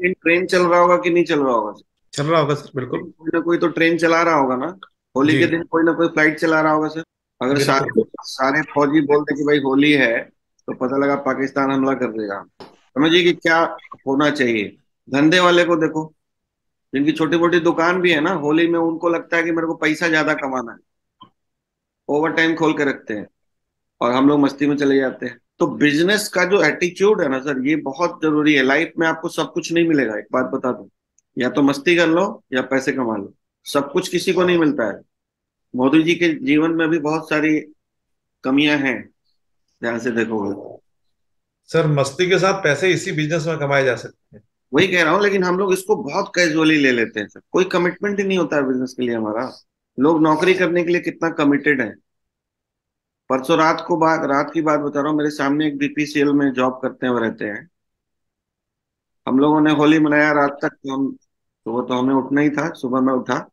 Train train चल रहा होगा कि नहीं चल रहा होगा? चल रहा होगा सर, बिल्कुल। कोई ना कोई तो ट्रेन चला रहा होगा ना। होली जी। के दिन कोई ना कोई फ्लाइट चला रहा होगा सर। अगर बिल्कुल। सारे सारे फौजी बोलते कि भाई होली है, तो पता लगा पाकिस्तान हमला कर देगा। समझिए कि क्या होना चाहिए। धंधे वाले को देखो, जिनकी छोटी मोटी दुकान भी है ना, होली में उनको लगता है कि मेरे को पैसा ज्यादा कमाना है, ओवर टाइम खोल के रखते हैं, और हम लोग मस्ती में चले जाते हैं। तो बिजनेस का जो एटीट्यूड है ना सर, ये बहुत जरूरी है। लाइफ में आपको सब कुछ नहीं मिलेगा, एक बात बता दूं। या तो मस्ती कर लो या पैसे कमा लो, सब कुछ किसी को नहीं मिलता है। मोदी जी के जीवन में भी बहुत सारी कमियां हैं, ध्यान से देखोगे। सर, मस्ती के साथ पैसे इसी बिजनेस में कमाए जा सकते हैं। वही कह रहा हूँ, लेकिन हम लोग इसको बहुत कैजुअली ले लेते हैं सर। कोई कमिटमेंट ही नहीं होता है बिजनेस के लिए हमारा। लोग नौकरी करने के लिए कितना कमिटेड है। परसों रात की बात बता रहा हूँ, मेरे सामने एक बीपीसीएल में जॉब करते हैं, वो रहते हैं। हम लोगों ने होली मनाया रात तक, तो हम सुबह तो हमें उठना ही था, सुबह मैं उठा।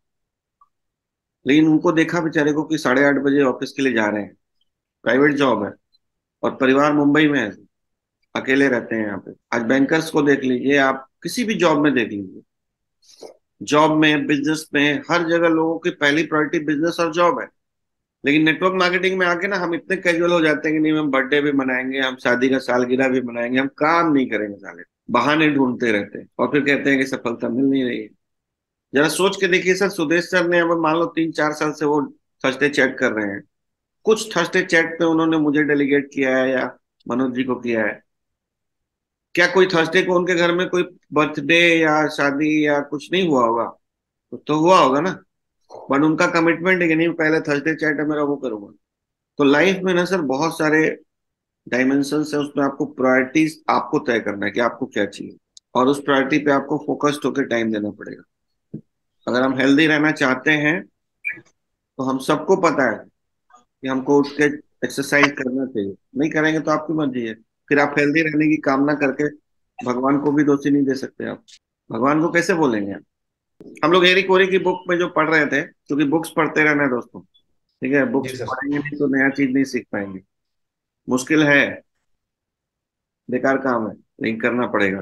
लेकिन उनको देखा बेचारे को कि 8:30 बजे ऑफिस के लिए जा रहे हैं। प्राइवेट जॉब है, और परिवार मुंबई में है, अकेले रहते हैं यहाँ पे। आज बैंकर्स को देख लीजिए, आप किसी भी जॉब में देख लीजिए, जॉब में, बिजनेस में, हर जगह लोगों की पहली प्रायोरिटी बिजनेस और जॉब है। लेकिन नेटवर्क मार्केटिंग में आके ना हम इतने कैजुअल हो जाते हैं कि नहीं, हम बर्थडे भी मनाएंगे, हम शादी का सालगिरह भी मनाएंगे, हम काम नहीं करेंगे साले। बहाने ढूंढते रहते हैं और फिर कहते हैं कि सफलता मिल नहीं रही है। जरा सोच के देखिए सर, सुदेश सर ने अब मान लो 3-4 साल से वो थर्सडे चैट कर रहे हैं। कुछ थर्सडे चैट पे उन्होंने मुझे डेलीगेट किया है या मनोज जी को किया है? क्या कोई थर्सडे को उनके घर में कोई बर्थडे या शादी या कुछ नहीं हुआ होगा? तो हुआ होगा ना। बट उनका कमिटमेंट है कि नहीं, पहले थर्सडे चैट है मेरा, वो करूंगा। तो लाइफ में ना सर बहुत सारे डायमेंशन है, उसमें आपको प्रायोरिटीज आपको तय करना है कि आपको क्या चाहिए, और उस प्रायोरिटी पे आपको फोकस्ड होकर टाइम देना पड़ेगा। अगर हम हेल्दी रहना चाहते हैं, तो हम सबको पता है कि हमको उठ के एक्सरसाइज करना चाहिए। नहीं करेंगे तो आपकी मर्जी है। फिर आप हेल्दी रहने की कामना करके भगवान को भी दोषी नहीं दे सकते आप। भगवान को कैसे बोलेंगे आप? हम लोग एरिक ओरी की बुक में जो पढ़ रहे थे, क्योंकि बुक्स पढ़ते रहना है दोस्तों, ठीक है? जी बुक्स सर। पढ़ेंगे नहीं तो नया चीज नहीं सीख पाएंगे। मुश्किल है, बेकार काम है, लेकिन करना पड़ेगा।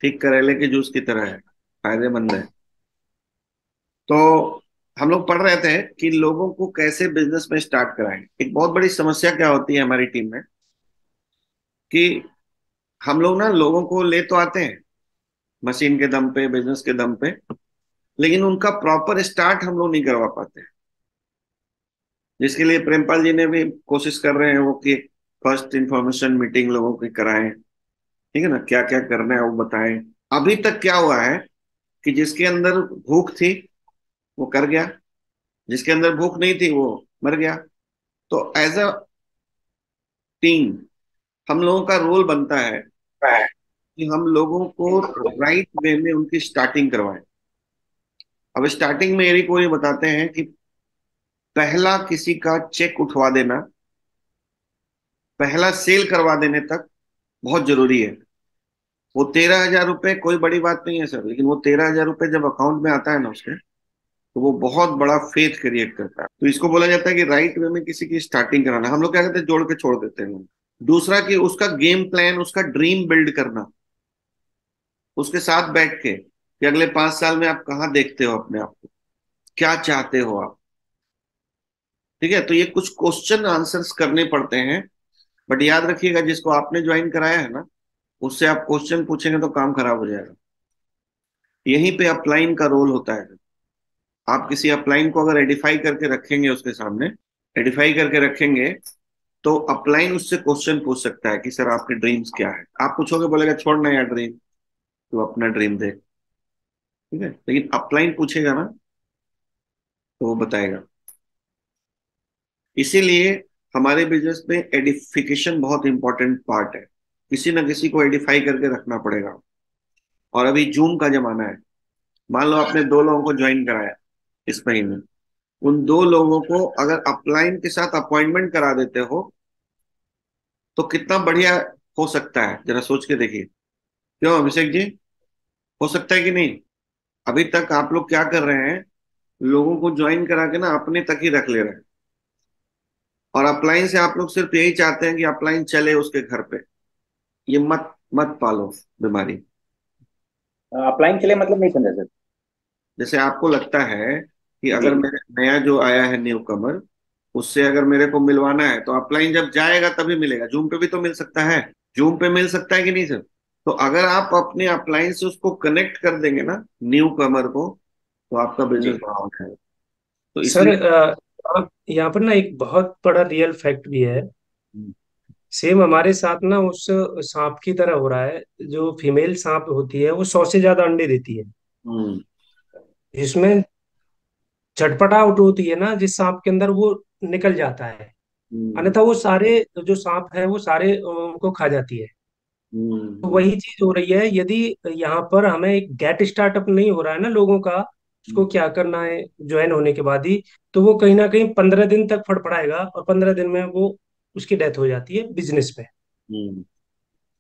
ठीक करेले के जूस की तरह है, फायदेमंद है। तो हम लोग पढ़ रहे थे कि लोगों को कैसे बिजनेस में स्टार्ट कराएं। एक बहुत बड़ी समस्या क्या होती है हमारी टीम में, कि हम लोग ना लोगों को ले तो आते हैं मशीन के दम पे, बिजनेस के दम पे, लेकिन उनका प्रॉपर स्टार्ट हम लोग नहीं करवा पाते हैं। जिसके लिए प्रेमपाल जी ने भी कोशिश कर रहे हैं वो, कि फर्स्ट इंफॉर्मेशन मीटिंग लोगों की कराएं, ठीक है ना, क्या क्या करना है वो बताएं। अभी तक क्या हुआ है कि जिसके अंदर भूख थी वो कर गया, जिसके अंदर भूख नहीं थी वो मर गया। तो एज अ टीम हम लोगों का रोल बनता है कि हम लोगों को राइट वे में उनकी स्टार्टिंग करवाएं। अब स्टार्टिंग में एरिक वो ये बताते हैं कि पहला किसी का चेक उठवा देना, पहला सेल करवा देने तक बहुत जरूरी है। वो 13,000 रुपये कोई बड़ी बात नहीं है सर, लेकिन वो 13,000 रुपये जब अकाउंट में आता है ना उसके, तो वो बहुत बड़ा फेथ क्रिएट करता है। तो इसको बोला जाता है कि राइट वे में किसी की स्टार्टिंग कराना। हम लोग क्या कहते हैं, जोड़ के छोड़ देते हैं। दूसरा कि उसका गेम प्लान, उसका ड्रीम बिल्ड करना, उसके साथ बैठ के कि अगले 5 साल में आप कहाँ देखते हो अपने आप को, क्या चाहते हो आप। ठीक है, तो ये कुछ क्वेश्चन आंसर्स करने पड़ते हैं। बट याद रखिएगा, जिसको आपने ज्वाइन कराया है ना, उससे आप क्वेश्चन पूछेंगे तो काम खराब हो जाएगा। यहीं पे अपलाइन का रोल होता है। आप किसी अपलाइन को अगर एडिफाई करके रखेंगे उसके सामने, एडिफाई करके रखेंगे, तो अपलाइन उससे क्वेश्चन पूछ सकता है कि सर आपके ड्रीम्स क्या है। आप पूछोगे, बोलेगा छोड़ना यार ड्रीम, तो अपना ड्रीम दे, ठीक है। लेकिन अपलाइन पूछेगा ना, तो वो बताएगा। इसीलिए हमारे बिजनेस में एडिफिकेशन बहुत इंपॉर्टेंट पार्ट है। किसी ना किसी को एडिफाई करके रखना पड़ेगा। और अभी जूम का जमाना है। मान लो आपने 2 लोगों को ज्वाइन कराया इस महीने, उन 2 लोगों को अगर अपलाइन के साथ अपॉइंटमेंट करा देते हो, तो कितना बढ़िया हो सकता है, जरा सोच के देखिए। क्यों अभिषेक जी, हो सकता है कि नहीं? अभी तक आप लोग क्या कर रहे हैं, लोगों को ज्वाइन करा के ना अपने तक ही रख ले रहे हैं। और अपलाइन से आप लोग सिर्फ यही चाहते हैं कि अपलाइन चले उसके घर पे। ये मत मत पालो बीमारी। अपलाइन के लिए मतलब नहीं समझा सर। जैसे आपको लगता है कि जी। अगर मेरे नया जो आया है न्यू कमर, उससे अगर मेरे को मिलवाना है तो अपलाइन जब जाएगा तभी मिलेगा। जूम पे भी तो मिल सकता है, जूम पे मिल सकता है कि नहीं सर? तो अगर आप अपने अपलाइन से उसको कनेक्ट कर देंगे ना न्यू कमर को, तो आपका बिजनेस जी बड़ा हो जाएगा। तो सर इसलिए यहाँ पर ना एक बहुत बड़ा रियल फैक्ट भी है। हम्म, सेम हमारे साथ ना उस सांप की तरह हो रहा है। जो फीमेल सांप होती है वो 100 से ज्यादा अंडे देती है, हम्म, जिसमें झटपटाहट होती है ना जिस सांप के अंदर, वो निकल जाता है। हम्म, अन्यथा वो सारे जो सांप है वो सारे उनको खा जाती है। तो हम्म, वही चीज हो रही है। यदि यहाँ पर हमें एक गेट स्टार्टअप नहीं हो रहा है ना लोगों का, उसको क्या करना है ज्वाइन होने के बाद ही, तो वो कहीं ना कहीं 15 दिन तक फड़फड़ाएगा और 15 दिन में वो उसकी डेथ हो जाती है बिजनेस में। हम्म,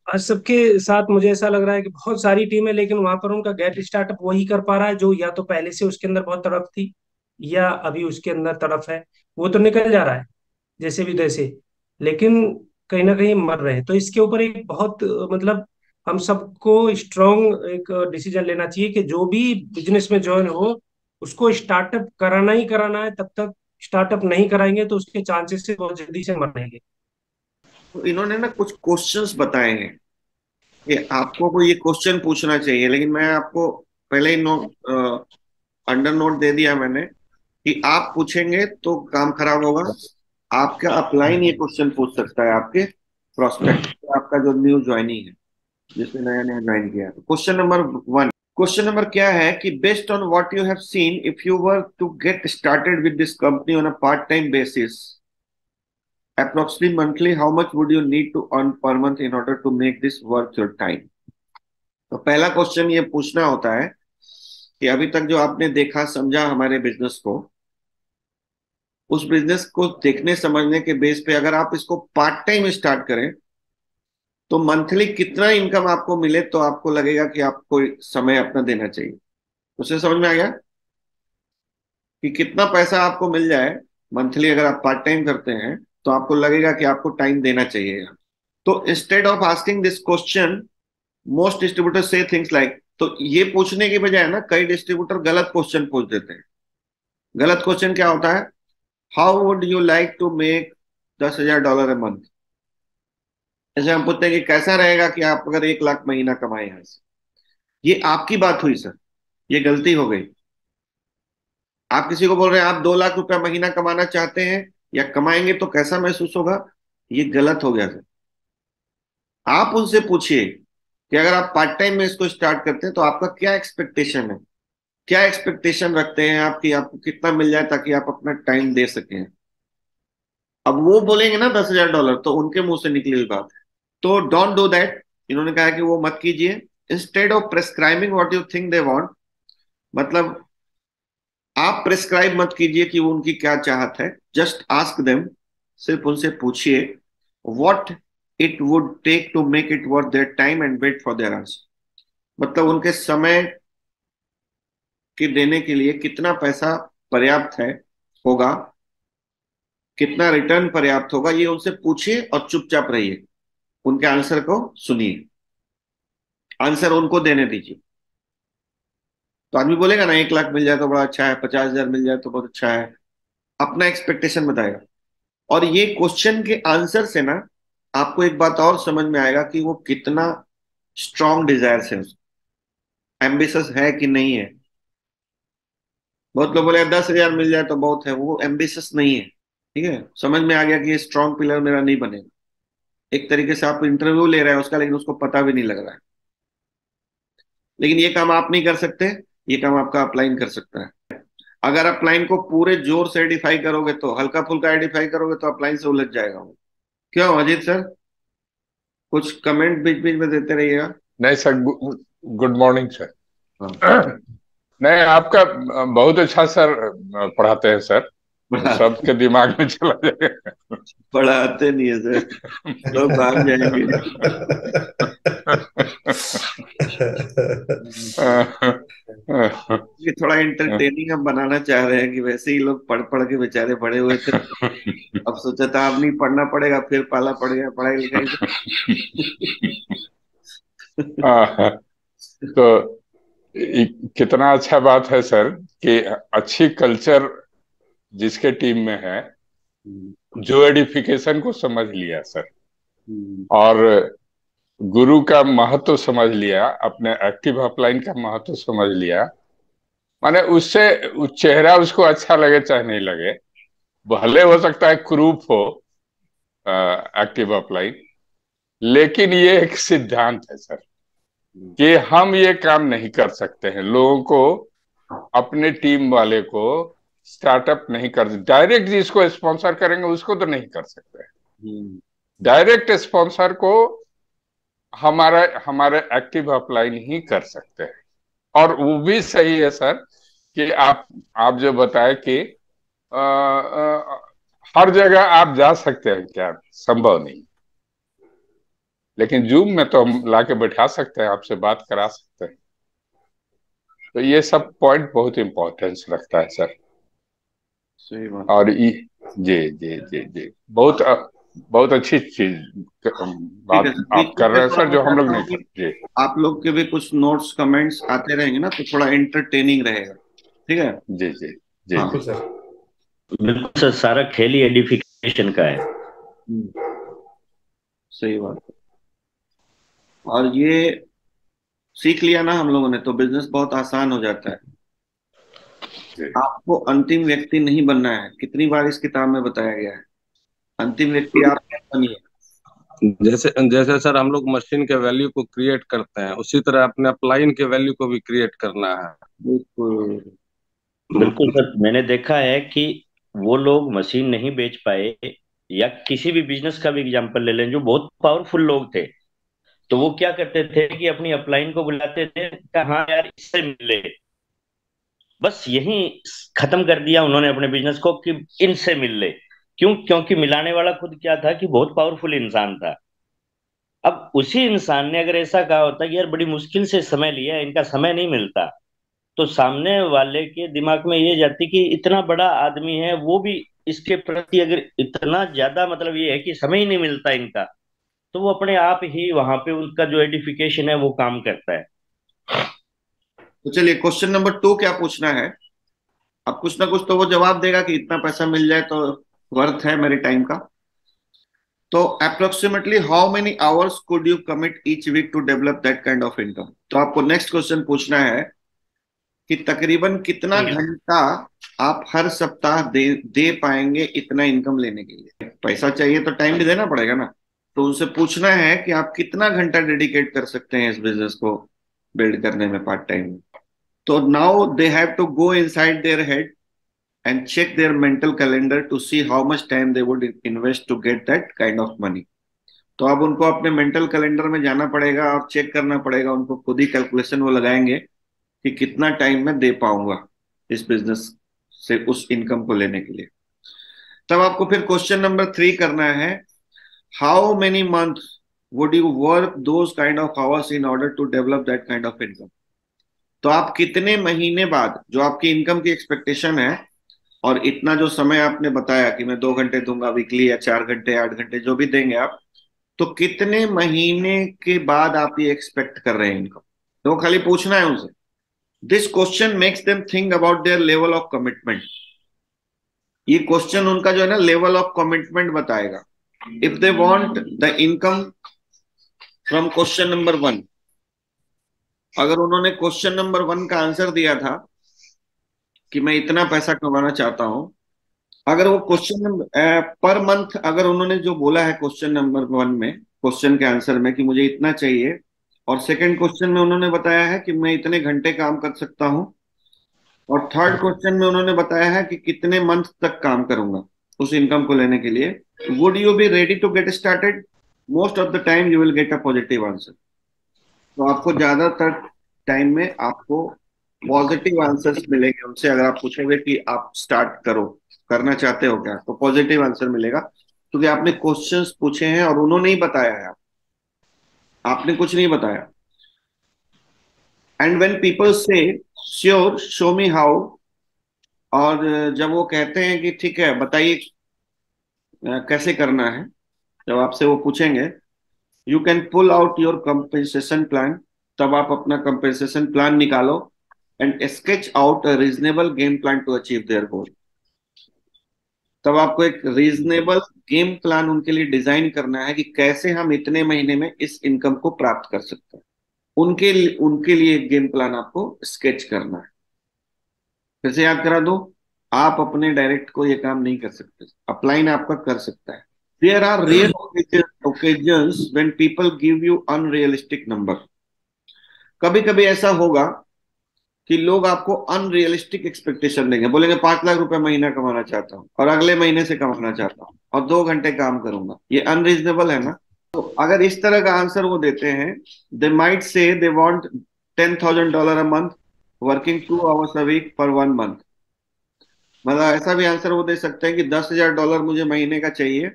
आज सबके साथ मुझे ऐसा लग रहा है कि बहुत सारी टीम है, लेकिन वहां पर उनका गेट स्टार्टअप वही कर पा रहा है जो या तो पहले से उसके अंदर बहुत तड़प थी, या अभी उसके अंदर तड़प है। वो तो निकल जा रहा है जैसे भी तैसे, लेकिन कहीं ना कहीं मर रहे हैं। तो इसके ऊपर एक बहुत मतलब हम सबको स्ट्रॉन्ग एक डिसीजन लेना चाहिए कि जो भी बिजनेस में ज्वाइन हो उसको स्टार्टअप कराना ही कराना है। तब तक स्टार्टअप नहीं कराएंगे तो उसके चांसेस से बहुत जल्दी से मरेंगे। तो इन्होंने ना कुछ क्वेश्चंस बताए हैं कि आपको को ये क्वेश्चन पूछना चाहिए, लेकिन मैं आपको पहले ही नोट अंडर नोट दे दिया मैंने कि आप पूछेंगे तो काम खराब होगा। आपका अपलाइन ये क्वेश्चन पूछ सकता है आपके प्रोस्पेक्ट, आपका जो न्यू ज्वाइनिंग है, जिसने नया नया ज्वाइन किया है। क्वेश्चन नंबर 1, क्वेश्चन नंबर क्या है कि based on what you have seen, if you were to get started with this company on a part time basis, approximately monthly, how much would you need to earn per month in order to make this worth your time? तो पहला question ये पूछना होता है कि अभी तक जो आपने देखा समझा हमारे बिजनेस को, उस बिजनेस को देखने समझने के बेस पे अगर आप इसको पार्ट टाइम स्टार्ट करें तो मंथली कितना इनकम आपको मिले तो आपको लगेगा कि आपको समय अपना देना चाहिए। उसे समझ में आ गया कि कितना पैसा आपको मिल जाए मंथली अगर आप पार्ट टाइम करते हैं तो आपको लगेगा कि आपको टाइम देना चाहिए। तो instead of asking this question, most distributor से थिंग्स लाइक, तो ये पूछने की बजाय ना कई डिस्ट्रीब्यूटर गलत क्वेश्चन पूछ देते हैं। गलत क्वेश्चन क्या होता है? How would you like to make $10,000 a month. जैसे हम पूछते हैं कि कैसा रहेगा कि आप अगर 1 लाख महीना कमाए यहाँ से। ये आपकी बात हुई सर, ये गलती हो गई। आप किसी को बोल रहे हैं आप 2 लाख रुपया महीना कमाना चाहते हैं या कमाएंगे तो कैसा महसूस होगा, ये गलत हो गया सर। आप उनसे पूछिए कि अगर आप पार्ट टाइम में इसको स्टार्ट करते हैं तो आपका क्या एक्सपेक्टेशन है, क्या एक्सपेक्टेशन रखते हैं आप कि आपको कितना मिल जाए ताकि आप अपना टाइम दे सकें। अब वो बोलेंगे ना $10,000, तो उनके मुंह से निकली हुई बात है। तो डोंट डू दैट। इन्होंने कहा कि वो मत कीजिए। Instead of prescribing what you think they want, मतलब आप प्रेस्क्राइब मत कीजिए कि वो उनकी क्या चाहत है। जस्ट आस्क देम, सिर्फ उनसे पूछिए what it would take to make it worth their time and wait for their answer. मतलब उनके समय के देने के लिए कितना पैसा पर्याप्त है, होगा, कितना रिटर्न पर्याप्त होगा, ये उनसे पूछिए और चुपचाप रहिए, उनके आंसर को सुनिए, आंसर उनको देने दीजिए। तो आदमी बोलेगा ना 1 लाख मिल जाए तो बड़ा अच्छा है, 50,000 मिल जाए तो बहुत अच्छा है, अपना एक्सपेक्टेशन बताएगा। और ये क्वेश्चन के आंसर से ना आपको एक बात और समझ में आएगा कि वो कितना स्ट्रांग डिजायर है, एम्बिशस है कि नहीं है। बहुत लोग बोले 10,000 मिल जाए तो बहुत है, वो एम्बिशस नहीं है। ठीक है, समझ में आ गया कि ये स्ट्रांग पिलर मेरा नहीं बनेगा। एक तरीके से आप इंटरव्यू ले रहे हैं उसका, लेकिन उसको पता भी नहीं लग रहा है। लेकिन ये काम आप नहीं कर सकते, ये काम आपका अपलाइन कर सकता है। अगर अपलाइन को पूरे जोर से डिफाई करोगे तो, हल्का फुल्का डिफाई करोगे तो अपलाइन से उलझ जाएगा वो। क्यों अजीत सर, कुछ कमेंट बीच बीच में देते रहिएगा। नहीं सर, गुड मॉर्निंग सर। हाँ। नहीं, आपका बहुत अच्छा सर पढ़ाते हैं सर, सबके दिमाग में चला जाएगा। पढ़ाते नहीं है सर, लोग भाग जाएंगे। ये थोड़ा एंटरटेनिंग हम बनाना चाह रहे हैं कि वैसे ही लोग पढ़ पढ़ के बेचारे बड़े हुए थे, अब सोचा था अब नहीं पढ़ना पड़ेगा, फिर पाला पड़ गया पढ़ाई लिखाई से। तो कितना अच्छा बात है सर कि अच्छी कल्चर जिसके टीम में है, जो एडिफिकेशन को समझ लिया सर, और गुरु का महत्व समझ लिया, अपने एक्टिव अपलाइन का महत्व समझ लिया, माने उससे चेहरा उसको अच्छा लगे चाहे नहीं लगे, भले हो सकता है क्रूप हो एक्टिव अपलाइन, लेकिन ये एक सिद्धांत है सर कि हम ये काम नहीं कर सकते हैं, लोगों को, अपने टीम वाले को स्टार्टअप नहीं कर, डायरेक्ट जिसको स्पॉन्सर करेंगे उसको तो नहीं कर सकते, डायरेक्ट स्पॉन्सर को हमारा हमारे एक्टिव अपलाइन ही कर सकते हैं। और वो भी सही है सर कि आप जो बताए कि हर जगह आप जा सकते हैं क्या, संभव नहीं, लेकिन जूम में तो हम लाके बैठा सकते हैं, आपसे बात करा सकते हैं। तो ये सब पॉइंट बहुत इंपॉर्टेंस रखता है सर। सही बात। और जी जी जी जी, बहुत बहुत अच्छी चीज ठीक है बात सर, आप बीच कर में रहे हैं थोड़ा सर, मैं जो हम लोग चाहता नहीं हूँ कि करते। आप लोग के भी कुछ नोट्स कमेंट्स आते रहेंगे ना, तो थोड़ा एंटरटेनिंग रहेगा। ठीक है। जी जी जी हाँ। बिल्कुल सर। बिल्कुल सर, सारा खेल ही एडिफिकेशन का है। सही बात है। और ये सीख लिया ना हम लोगों ने, तो बिजनेस बहुत आसान हो जाता है। जी। आपको अंतिम व्यक्ति नहीं बनना है, कितनी बार इस किताब में बताया गया है। अंतिम व्यक्ति आप क्या बनिए। जैसे जैसे सर हम लोग मशीन के वैल्यू को क्रिएट करते हैं, उसी तरह अपने अपलाइन के वैल्यू को भी क्रिएट करना है। बिल्कुल। बिल्कुल सर, मैंने देखा है कि वो लोग मशीन नहीं बेच पाए, या किसी भी बिजनेस का भी एग्जांपल ले लें, जो बहुत पावरफुल लोग थे, तो वो क्या करते थे कि अपनी अपलाइन को बुलाते थे, हाँ यार इससे मिले, बस यही खत्म कर दिया उन्होंने अपने बिजनेस को कि इनसे मिल ले। क्यों? क्योंकि मिलाने वाला खुद क्या था कि बहुत पावरफुल इंसान था। अब उसी इंसान ने अगर ऐसा कहा होता कि यार बड़ी मुश्किल से समय लिया है, इनका समय नहीं मिलता, तो सामने वाले के दिमाग में ये जाती कि इतना बड़ा आदमी है, वो भी इसके प्रति अगर इतना ज्यादा, मतलब ये है कि समय ही नहीं मिलता इनका, तो वो अपने आप ही वहां पे उनका जो एडिफिकेशन है वो काम करता है। तो चलिए, क्वेश्चन नंबर 2 क्या पूछना है। अब कुछ ना कुछ तो वो जवाब देगा कि इतना पैसा मिल जाए तो वर्थ है मेरे टाइम का। तो approximately how many hours could you commit each week to develop that kind of income. तो आपको नेक्स्ट क्वेश्चन पूछना है कि तकरीबन कितना घंटा आप हर सप्ताह दे पाएंगे इतना इनकम लेने के लिए। पैसा चाहिए तो टाइम भी देना पड़ेगा ना। तो उनसे पूछना है कि आप कितना घंटा डेडिकेट कर सकते हैं इस बिजनेस को बिल्ड करने में पार्ट टाइम में। तो now they have to go inside their head and check their mental calendar to see how much time they would invest to get that kind of money। तो अब उनको अपने mental calendar में जाना पड़ेगा और चेक करना पड़ेगा, उनको खुद ही कैलकुलेशन वो लगाएंगे कि कितना टाइम मैं दे पाऊंगा इस बिजनेस से उस इनकम को लेने के लिए। तब आपको फिर क्वेश्चन नंबर 3 करना है, how many month would you work those kind of hours in order to develop that kind of income. तो आप कितने महीने बाद, जो आपकी इनकम की एक्सपेक्टेशन है और इतना जो समय आपने बताया कि मैं 2 घंटे दूंगा वीकली या 4 घंटे 8 घंटे जो भी देंगे आप, तो कितने महीने के बाद आप ये एक्सपेक्ट कर रहे हैं इनकम। तो खाली पूछना है उनसे। This question makes them think about their level of commitment. ये क्वेश्चन उनका जो है ना लेवल ऑफ कमिटमेंट बताएगा। If they want the income from question number 1, अगर उन्होंने क्वेश्चन नंबर 1 का आंसर दिया था कि मैं इतना पैसा कमाना चाहता हूं, अगर वो क्वेश्चन नंबर पर मंथ अगर उन्होंने जो बोला है क्वेश्चन नंबर 1 में, क्वेश्चन के आंसर में कि मुझे इतना चाहिए, और सेकंड क्वेश्चन में उन्होंने बताया है कि मैं इतने घंटे काम कर सकता हूं, और थर्ड क्वेश्चन में उन्होंने बताया है कि कितने मंथ तक काम करूंगा उस इनकम को लेने के लिए, would you be ready to get started. Most of the time you will get a positive answer. तो आपको ज्यादातर टाइम में आपको पॉजिटिव आंसर्स मिलेंगे उनसे। अगर आप पूछोगे कि आप स्टार्ट करो, करना चाहते हो क्या, तो पॉजिटिव आंसर मिलेगा, क्योंकि आपने क्वेश्चंस पूछे हैं और उन्होंने ही बताया है, आपने कुछ नहीं बताया। एंड व्हेन पीपल से श्योर शो मी हाउ, और जब वो कहते हैं कि ठीक है बताइए कैसे करना है, जब आपसे वो पूछेंगे, you can pull out your compensation plan. तब आप अपना कंपेंसेशन प्लान निकालो and sketch out a reasonable game plan to achieve their goal. तब आपको एक रीजनेबल गेम प्लान उनके लिए डिजाइन करना है कि कैसे हम इतने महीने में इस इनकम को प्राप्त कर सकते हैं। उनके लिए एक गेम प्लान आपको स्केच करना है। फिर से याद करा दो, आप अपने डायरेक्ट को ये काम नहीं कर सकते, अपलाइन आपका कर सकता है। There are rare occasions when people give you unrealistic number। कभी कभी ऐसा होगा कि लोग आपको अनरियलिस्टिक एक्सपेक्टेशन देंगे, बोलेंगे 5 लाख रुपए महीना कमाना चाहता हूँ और अगले महीने से कमाना चाहता हूँ और 2 घंटे काम करूंगा। ये अनरीजनेबल है ना? तो अगर इस तरह का आंसर वो देते हैं, they might say they want $10,000 a month working 2 hours a week for 1 month। मतलब ऐसा भी आंसर वो दे सकते हैं कि $10,000 मुझे महीने का चाहिए,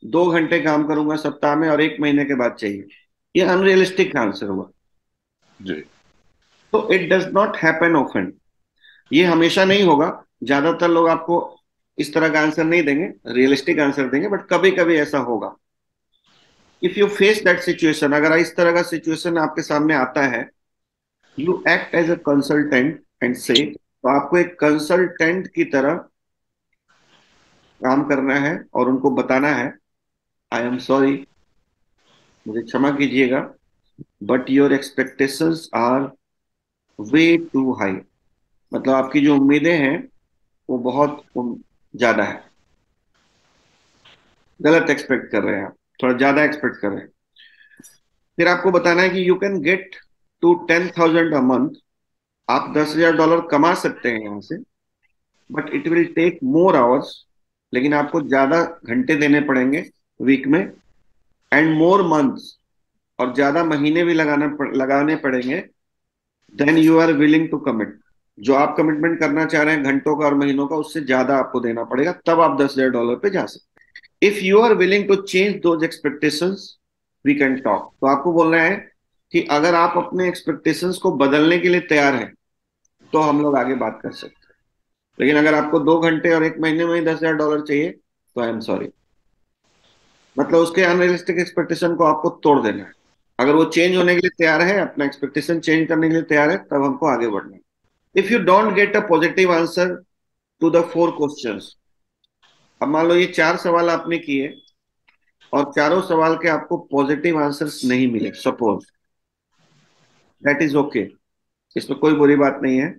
2 घंटे काम करूंगा सप्ताह में और 1 महीने के बाद चाहिए। ये अनरियलिस्टिक आंसर हुआ जी। तो it does not happen often. ये हमेशा नहीं होगा, ज्यादातर लोग आपको इस तरह का आंसर नहीं देंगे, रियलिस्टिक आंसर देंगे, बट कभी कभी ऐसा होगा। If you face that situation, अगर इस तरह का सिचुएशन आपके सामने आता है, you act as a consultant and say, तो आपको एक कंसल्टेंट की तरह काम करना है और उनको बताना है, आई एम सॉरी, मुझे क्षमा कीजिएगा, but your expectations are way too high. मतलब आपकी जो उम्मीदें हैं वो बहुत ज्यादा है, गलत एक्सपेक्ट कर रहे हैं आप, थोड़ा ज्यादा एक्सपेक्ट कर रहे हैं। फिर आपको बताना है कि you can get to 10,000 a month. आप $10,000 कमा सकते हैं यहाँ से, but it will take more hours. लेकिन आपको ज्यादा घंटे देने पड़ेंगे वीक में, एंड मोर मंथ्स, और ज्यादा महीने भी लगाने पड़ेंगे than you are willing to commit. जो आप कमिटमेंट करना चाह रहे हैं घंटों का और महीनों का, उससे ज्यादा आपको देना पड़ेगा, तब आप $10,000 पे जा सकते हैं। If you are willing to change those expectations we can talk. तो आपको बोलना है कि अगर आप अपने एक्सपेक्टेशंस को बदलने के लिए तैयार हैं तो हम लोग आगे बात कर सकते हैं। लेकिन अगर आपको 2 घंटे और 1 महीने में ही $10,000 चाहिए तो आई एम सॉरी। मतलब उसके अनरियलिस्टिक एक्सपेक्टेशन को आपको तोड़ देना है। अगर वो चेंज होने के लिए तैयार है, अपना एक्सपेक्टेशन चेंज करने के लिए तैयार है, तब हमको आगे बढ़ना है। If you don't get a positive answer to the 4 questions, अब मान लो ये 4 सवाल आपने किए और चारों सवाल के आपको पॉजिटिव आंसर्स नहीं मिले, सपोज, दैट इज ओके, इसमें कोई बुरी बात नहीं है।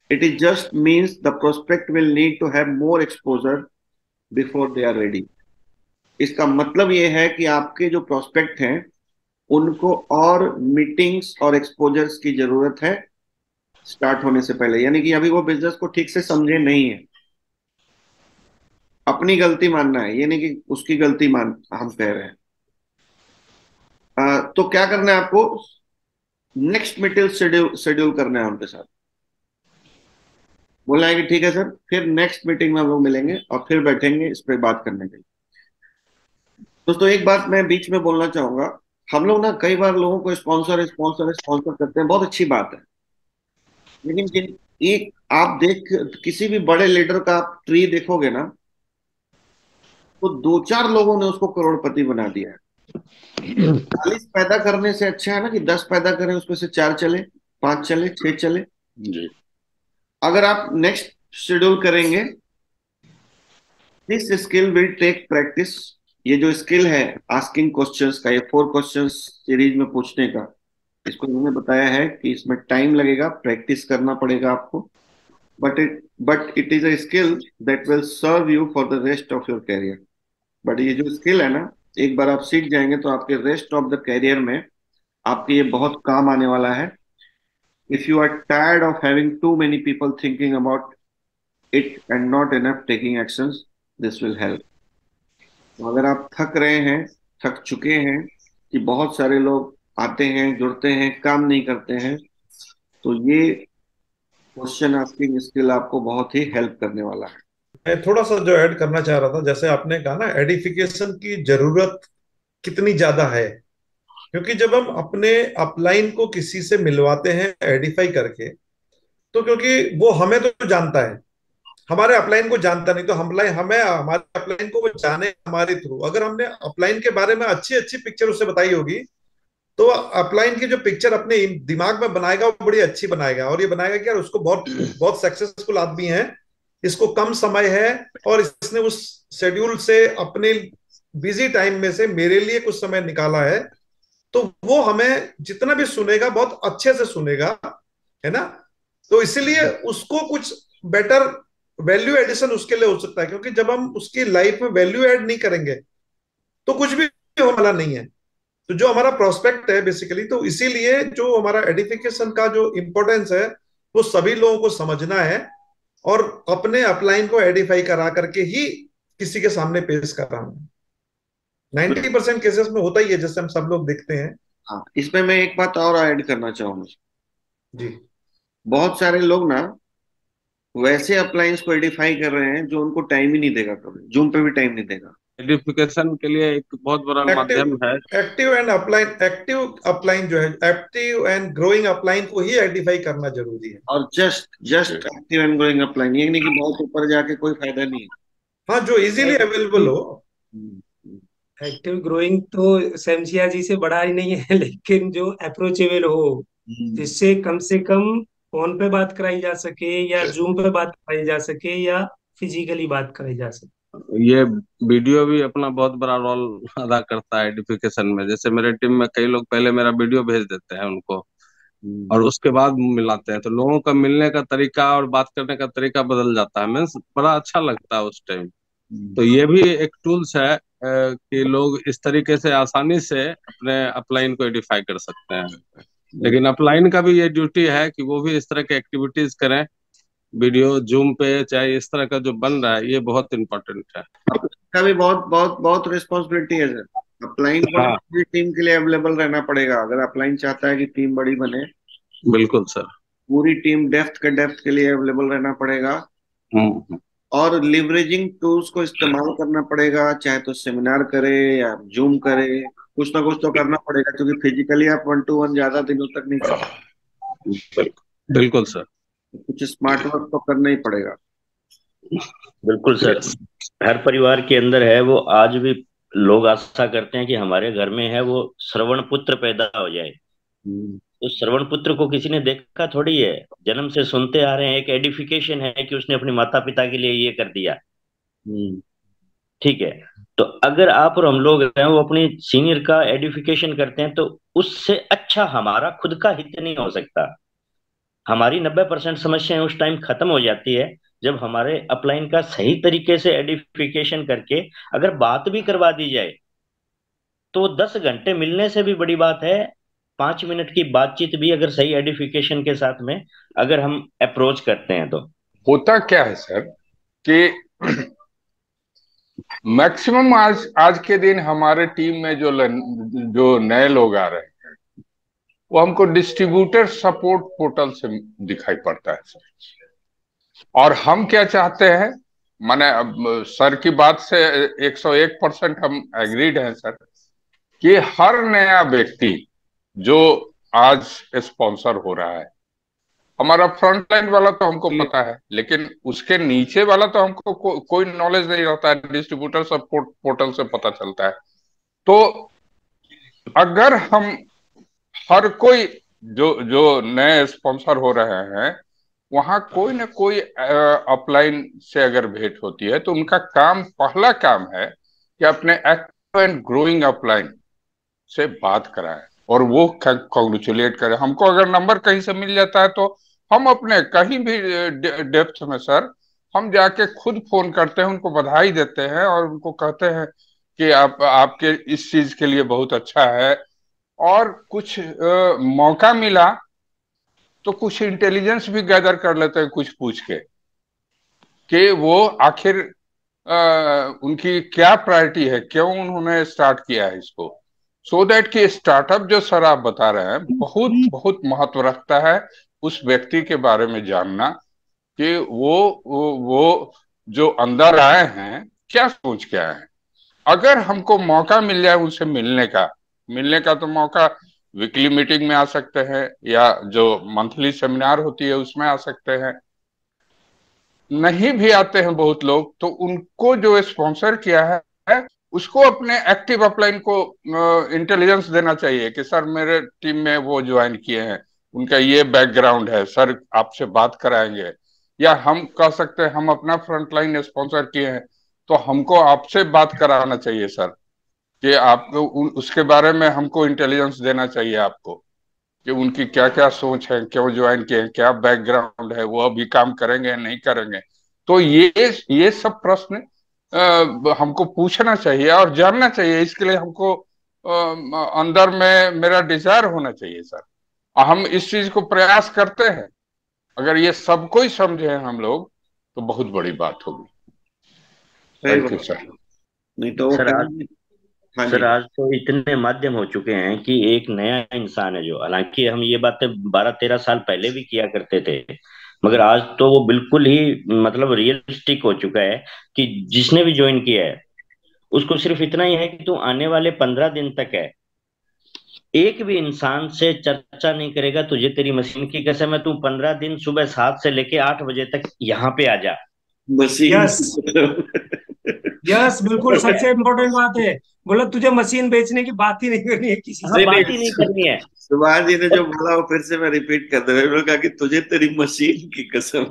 It is just means the prospect will need to have more exposure before they are ready. इसका मतलब ये है कि आपके जो प्रोस्पेक्ट हैं उनको और मीटिंग्स और एक्सपोजर्स की जरूरत है स्टार्ट होने से पहले। यानी कि अभी वो बिजनेस को ठीक से समझे नहीं है। अपनी गलती मानना है, ये नहीं कि उसकी गलती मान हम कह रहे हैं। तो क्या करना है आपको, नेक्स्ट मीटिंग शेड्यूल करना है उनके साथ। बोलना है कि ठीक है सर, फिर नेक्स्ट मीटिंग में हम लोग मिलेंगे और फिर बैठेंगे इस पर बात करने के लिए। दोस्तों एक बात मैं बीच में बोलना चाहूंगा, हम लोग ना कई बार लोगों को स्पॉन्सर स्पॉन्सर स्पॉन्सर करते हैं, बहुत अच्छी बात है, लेकिन जिन एक आप किसी भी बड़े लीडर का आप ट्री देखोगे ना, तो 2-4 लोगों ने उसको करोड़पति बना दिया है। 40 पैदा करने से अच्छा है ना कि 10 पैदा करें, उसमें से 4 चले, 5 चले, 6 चले। जी। अगर आप नेक्स्ट शेड्यूल करेंगे, this skill will take practice. ये जो स्किल है आस्किंग क्वेश्चंस का, ये 4 क्वेश्चंस सीरीज में पूछने का, इसको उन्होंने बताया है कि इसमें टाइम लगेगा, प्रैक्टिस करना पड़ेगा आपको, but it is a skill that will serve you for the rest of your career. But ये जो स्किल है ना, एक बार आप सीख जाएंगे तो आपके रेस्ट ऑफ द कैरियर में आपके ये बहुत काम आने वाला है। If you are tired of having too many people thinking about it and not enough taking actions, this will help. तो अगर आप थक रहे हैं, थक चुके हैं कि बहुत सारे लोग आते हैं, जुड़ते हैं, काम नहीं करते हैं, तो ये क्वेश्चन आस्किंग स्किल आपको बहुत ही हेल्प करने वाला है। मैं थोड़ा सा जो ऐड करना चाह रहा था, जैसे आपने कहा ना एडिफिकेशन की जरूरत कितनी ज्यादा है, क्योंकि जब हम अपने अपलाइन को किसी से मिलवाते हैं एडिफाई करके, तो क्योंकि वो हमें तो जानता है, हमारे अपलाइन को जानता नहीं, तो हमें हमारे अपलाइन को वो जाने हमारे थ्रू। अगर हमने अपलाइन के बारे में अच्छी अच्छी पिक्चर उसे बताई होगी, तो अपलाइन की जो पिक्चर अपने दिमाग में बनाएगा वो बड़ी अच्छी बनाएगा, और ये बनाएगा कि यार उसको बहुत बहुत सक्सेसफुल आदमी है, इसको कम समय है और इसने उस शेड्यूल से अपने बिजी टाइम में से मेरे लिए कुछ समय निकाला है, तो वो हमें जितना भी सुनेगा बहुत अच्छे से सुनेगा, है ना। तो इसीलिए उसको कुछ बेटर वैल्यू एडिशन उसके लिए हो सकता है, क्योंकि जब हम उसकी लाइफ में वैल्यू ऐड नहीं करेंगे तो कुछ भी होने वाला नहीं है। तो जो हमारा प्रोस्पेक्ट है बेसिकली, तो इसीलिए जो हमारा एडिफिकेशन का जो इंपॉर्टेंस है वो सभी लोगों को समझना है, और अपने अपलाइन को एडिफाई करा करके ही किसी के सामने पेश कराना है। 90% केसेस में होता ही है, जैसे हम सब लोग देखते हैं। हाँ, इसमें मैं एक बात और ऐड करना चाहूंगा जी। बहुत सारे लोग ना वैसे अप्लायंस को एडिफाई कर रहे हैं जो उनको टाइम ही नहीं देगा, कभी जूम पे भी टाइम नहीं देगा। एडिफिकेशन के लिए एक बहुत बड़ा माध्यम है। Active and upline, active upline जो है, एक्टिव एंड ग्रोइंग अपलाइन को ही आइडेंटिफाई करना जरूरी है। और just active and growing upline, ये नहीं कि बहुत ऊपर जाके कोई फायदा नहीं है। हाँ, जो इजीली अवेलेबल हो। एक्टिव ग्रोइंग तो शमसिया जी से बड़ा ही नहीं है, लेकिन जो अप्रोचेबल हो, जिससे कम से कम फोन पे बात कराई जा सके या जूम पे बात कराई जा सके या फिजिकली बात कराई जा सके। ये वीडियो भी अपना बहुत बड़ा रोल अदा करता है एडिफिकेशन में। जैसे मेरे टीम में कई लोग पहले मेरा वीडियो भेज देते हैं उनको, और उसके बाद मिलाते हैं, तो लोगों का मिलने का तरीका और बात करने का तरीका बदल जाता है। मीन्स बड़ा अच्छा लगता है उस टाइम। तो ये भी एक टूल्स है कि लोग इस तरीके से आसानी से अपने अपलाइन को एडिफाई कर सकते हैं। लेकिन अपलाइन का भी ये ड्यूटी है कि वो भी इस तरह के एक्टिविटीज करें, वीडियो जूम पे चाहे इस तरह का जो बन रहा है, ये बहुत इम्पोर्टेंट है। का भी बहुत बहुत बहुत रिस्पॉन्सिबिलिटी है सर। अपलाइन को हाँ, पूरी टीम के लिए अवेलेबल रहना पड़ेगा। अगर अपलाइन चाहता है कि टीम बड़ी बने, बिल्कुल सर। पूरी टीम डेप्थ के लिए अवेलेबल रहना पड़ेगा, हम्म। और लिवरेजिंग टूल्स को इस्तेमाल करना पड़ेगा, चाहे तो सेमिनार करे या जूम करे, कुछ ना कुछ तो करना पड़ेगा, क्योंकि फिजिकली आप 1-to-1 ज्यादा दिनों तक नहीं कर सकते। बिल्कुल सर। कुछ स्मार्ट वर्क तो करना ही पड़ेगा। बिल्कुल सर। हर परिवार के अंदर है वो, आज भी लोग आशा करते हैं कि हमारे घर में है वो श्रवण पुत्र पैदा हो जाए। तो श्रवण पुत्र को किसी ने देखा थोड़ी है, जन्म से सुनते आ रहे हैं, एक एडिफिकेशन है कि उसने अपने माता पिता के लिए ये कर दिया। ठीक है। तो अगर आप और हम लोग हैं वो अपने सीनियर का एडिफिकेशन करते हैं, तो उससे अच्छा हमारा खुद का हित नहीं हो सकता। हमारी 90% समस्याएं उस टाइम खत्म हो जाती है जब हमारे अपलाइन का सही तरीके से एडिफिकेशन करके अगर बात भी करवा दी जाए, तो 10 घंटे मिलने से भी बड़ी बात है। 5 मिनट की बातचीत भी अगर सही एडिफिकेशन के साथ में अगर हम अप्रोच करते हैं तो। होता क्या है सर कि मैक्सिमम आज आज के दिन हमारे टीम में जो नए लोग आ रहे हैं, वो हमको डिस्ट्रीब्यूटर सपोर्ट पोर्टल से दिखाई पड़ता है सर। और हम क्या चाहते हैं, माने अब सर की बात से 101% हम एग्रीड हैं सर, कि हर नया व्यक्ति जो आज स्पॉन्सर हो रहा है, हमारा फ्रंट लाइन वाला तो हमको पता है, लेकिन उसके नीचे वाला तो हमको कोई नॉलेज नहीं रहता है, डिस्ट्रीब्यूटर सपोर्ट पोर्टल से पता चलता है। तो अगर हम हर कोई जो जो नए स्पॉन्सर हो रहे हैं, वहां कोई ना कोई अपलाइन से अगर भेंट होती है, तो उनका पहला काम है कि अपने एक्टिव एंड ग्रोइंग अपलाइन से बात कराएं और वो कॉन्ग्रेचुलेट करें। हमको अगर नंबर कहीं से मिल जाता है तो हम अपने कहीं भी डेप्थ में सर हम जाके खुद फोन करते हैं, उनको बधाई देते हैं और उनको कहते हैं कि आपके इस चीज के लिए बहुत अच्छा है। और कुछ मौका मिला तो कुछ इंटेलिजेंस भी गैदर कर लेते हैं, कुछ पूछ के कि वो आखिर उनकी क्या प्रायोरिटी है, क्यों उन्होंने स्टार्ट किया है इसको। सो दैट कि स्टार्टअप जो सर आप बता रहे हैं बहुत बहुत महत्व रखता है उस व्यक्ति के बारे में जानना, कि वो जो अंदर आए हैं क्या सोच के आए हैं। अगर हमको मौका मिल जाए उनसे मिलने का तो मौका वीकली मीटिंग में आ सकते हैं, या जो मंथली सेमिनार होती है उसमें आ सकते हैं। नहीं भी आते हैं बहुत लोग, तो उनको जो स्पॉन्सर किया है उसको अपने एक्टिव अपलाइन को इंटेलिजेंस देना चाहिए कि सर मेरे टीम में वो ज्वाइन किए हैं, उनका ये बैकग्राउंड है, सर आपसे बात कराएंगे। या हम कह सकते हैं हम अपना फ्रंटलाइन स्पॉन्सर किए हैं तो हमको आपसे बात कराना चाहिए सर, कि आपको उसके बारे में हमको इंटेलिजेंस देना चाहिए आपको, कि उनकी क्या क्या सोच है, क्यों ज्वाइन किए, क्या बैकग्राउंड है, वो अभी काम करेंगे नहीं करेंगे। तो ये सब प्रश्न हमको पूछना चाहिए और जानना चाहिए। इसके लिए हमको अंदर में मेरा डिजायर होना चाहिए सर। हम इस चीज को प्रयास करते हैं, अगर ये सब कोई समझे हम लोग तो बहुत बड़ी बात होगी। Thank you sir. नहीं तो वो सर आज कहीं। हाँ जी। सर आज तो इतने माध्यम हो चुके हैं कि एक नया इंसान है जो, हालांकि हम ये बातें 12-13 साल पहले भी किया करते थे, मगर आज तो वो बिल्कुल ही मतलब रियलिस्टिक हो चुका है कि जिसने भी ज्वाइन किया है उसको सिर्फ इतना ही है कि तू आने वाले 15 दिन तक है, एक भी इंसान से चर्चा नहीं करेगा, तुझे तेरी मशीन की कसम है, तू 15 दिन सुबह 7 से लेके 8 बजे तक यहाँ पे आ जा। मशीन। यस यस, बिल्कुल सबसे इम्पोर्टेंट बात है, बोला तुझे मशीन बेचने की बात ही नहीं करनी है किसी हाँ, से। बात ही नहीं करनी है। सुभाष जी ने जो बोला वो फिर से मैं रिपीट कर दे, उन्होंने कहा कि तुझे तेरी मशीन की कसम।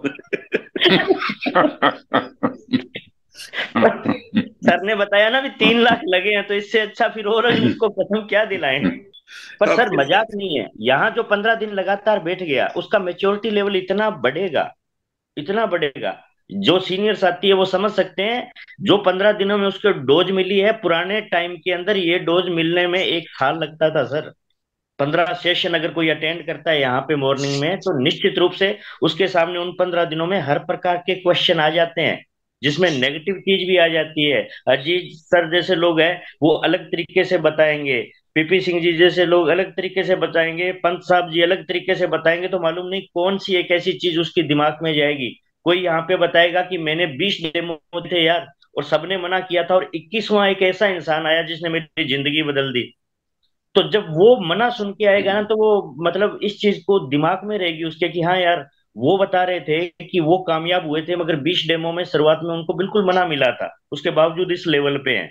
सर ने बताया ना भी 3 लाख लगे हैं, तो इससे अच्छा फिर और उसको कसम क्या दिलाएं। पर सर मजाक नहीं है, यहाँ जो 15 दिन लगातार बैठ गया उसका मेच्योरिटी लेवल इतना बढ़ेगा, इतना बढ़ेगा। जो सीनियर साथी है वो समझ सकते हैं, जो 15 दिनों में उसको डोज मिली है, पुराने टाइम के अंदर ये डोज मिलने में 1 साल लगता था सर। 15 सेशन अगर कोई अटेंड करता है यहाँ पे मॉर्निंग में, तो निश्चित रूप से उसके सामने उन 15 दिनों में हर प्रकार के क्वेश्चन आ जाते हैं, जिसमें नेगेटिव चीज भी आ जाती है। अजीत सर जैसे लोग हैं वो अलग तरीके से बताएंगे, पीपी सिंह जी जैसे लोग अलग तरीके से बताएंगे, पंत साहब जी अलग तरीके से बताएंगे, तो मालूम नहीं कौन सी एक ऐसी चीज उसके दिमाग में जाएगी। कोई यहाँ पे बताएगा कि मैंने 20 डेमो थे यार और सबने मना किया था, और 21वां एक ऐसा इंसान आया जिसने मेरी जिंदगी बदल दी। तो जब वो मना सुन के आएगा ना, तो वो मतलब इस चीज को दिमाग में रहेगी उसके कि हाँ यार, वो बता रहे थे कि वो कामयाब हुए थे, मगर 20 डेमो में शुरुआत में उनको बिल्कुल मना मिला था, उसके बावजूद इस लेवल पे हैं।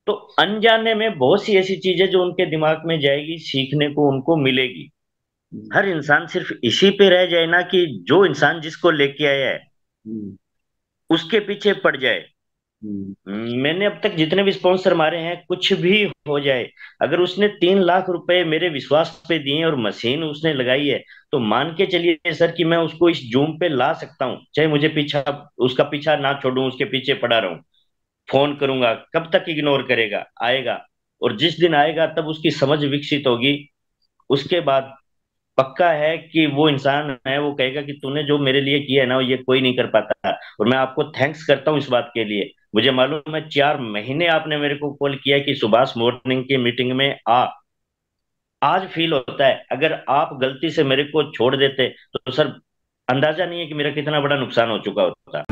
तो अनजाने में बहुत सी ऐसी चीजें जो उनके दिमाग में जाएगी, सीखने को उनको मिलेगी। हर इंसान सिर्फ इसी पे रह जाए ना कि जो इंसान जिसको लेके आया है उसके पीछे पड़ जाए। मैंने अब तक जितने भी स्पॉन्सर मारे हैं, कुछ भी हो जाए, अगर उसने 3 लाख रुपए मेरे विश्वास पे दिए और मशीन उसने लगाई है, तो मान के चलिए सर कि मैं उसको इस जूम पे ला सकता हूँ, चाहे मुझे पीछा उसका पीछा ना छोड़ूं, उसके पीछे पड़ा रहूं। फोन करूंगा, कब तक इग्नोर करेगा, आएगा। और जिस दिन आएगा तब उसकी समझ विकसित होगी, उसके बाद पक्का है कि वो इंसान है, वो कहेगा कि तूने जो मेरे लिए किया है ना, ये कोई नहीं कर पाता। और मैं आपको थैंक्स करता हूँ इस बात के लिए। मुझे मालूम है 4 महीने आपने मेरे को कॉल किया कि सुभाष मॉर्निंग की मीटिंग में आ। आज फील होता है, अगर आप गलती से मेरे को छोड़ देते तो सर अंदाजा नहीं है कि मेरा कितना बड़ा नुकसान हो चुका होता।